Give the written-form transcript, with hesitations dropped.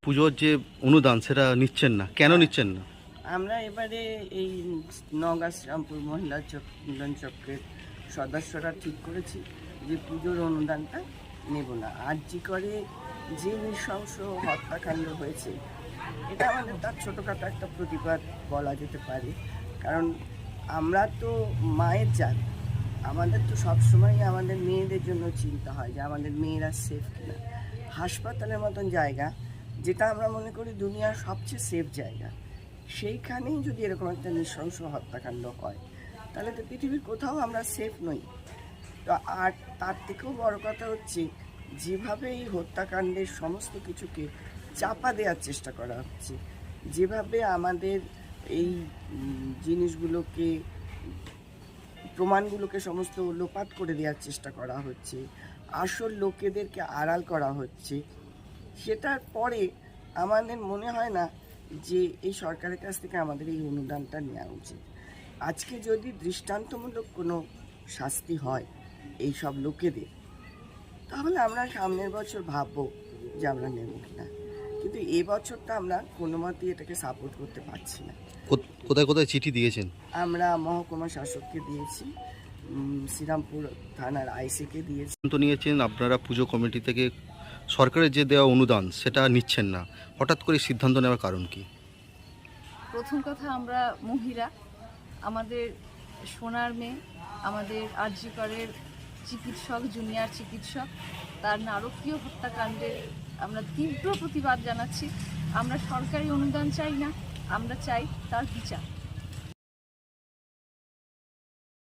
পুজোর যে অনুদান সেটা নিচ্ছেন না, কেন নিচ্ছেন না? আমরা এবারে এই নওগাঁ শ্রীরামপুর মহিলা মিলন চক্রের সদস্যরা ঠিক করেছি যে পুজোর অনুদানটা নেব না। আরজি করে যে নৃশংস হত্যাকাণ্ড হয়েছে, এটা আমাদের তার ছোটোখাটো একটা প্রতিবাদ বলা যেতে পারে। কারণ আমরা তো মায়ের জাত, আমাদের তো সবসময় আমাদের মেয়েদের জন্য চিন্তা হয় যে আমাদের মেয়েরা সেফ কিনা। হাসপাতালের মতন জায়গা, যেটা আমরা মনে করি দুনিয়ার সবচেয়ে সেফ জায়গা, সেইখানেই যদি এরকম একটা নৃশংস হত্যাকাণ্ড হয়, তাহলে তো পৃথিবীর কোথাও আমরা সেফ নই। তো আর তার থেকেও বড় কথা হচ্ছে, যেভাবে এই হত্যাকাণ্ডের সমস্ত কিছুকে চাপা দেওয়ার চেষ্টা করা হচ্ছে, যেভাবে আমাদের এই জিনিসগুলোকে, প্রমাণগুলোকে সমস্ত লোপাট করে দেওয়ার চেষ্টা করা হচ্ছে, আসল লোকেদেরকে আড়াল করা হচ্ছে, সেটার পরে আমাদের মনে হয় না যে এই সরকারের কাছ থেকে আমাদের এই অনুদানটা নেওয়া উচিত। আজকে যদি দৃষ্টান্তমূলক কোনো শাস্তি হয় এই সব লোকেদের, তাহলে আমরা সামনের বছর ভাববো যে আমরা নেব কিনা। কিন্তু এবছরটা আমরা কোনো মতেই এটাকে সাপোর্ট করতে পারছি না। কোথায় কোথায় চিঠি দিয়েছেন? আমরা মহকুমা শাসককে দিয়েছি, শ্রীরামপুর থানার আইসিকে দিয়েছি। সিদ্ধান্ত নিয়েছেন আপনারা পুজো কমিটি থেকে সরকারের যে দেওয়া অনুদান সেটা নিচ্ছেন না, হঠাৎ করে সিদ্ধান্ত নেওয়ার কারণ কি? প্রথম কথা, আমরা মহিলা, আমাদের সোনার মেয়ে, আমাদের আরজি করের চিকিৎসক, জুনিয়র চিকিৎসক, তার নারকীয় হত্যাকাণ্ডের আমরা তীব্র প্রতিবাদ জানাচ্ছি। আমরা সরকারি অনুদান চাই না, আমরা চাই তার বিচার।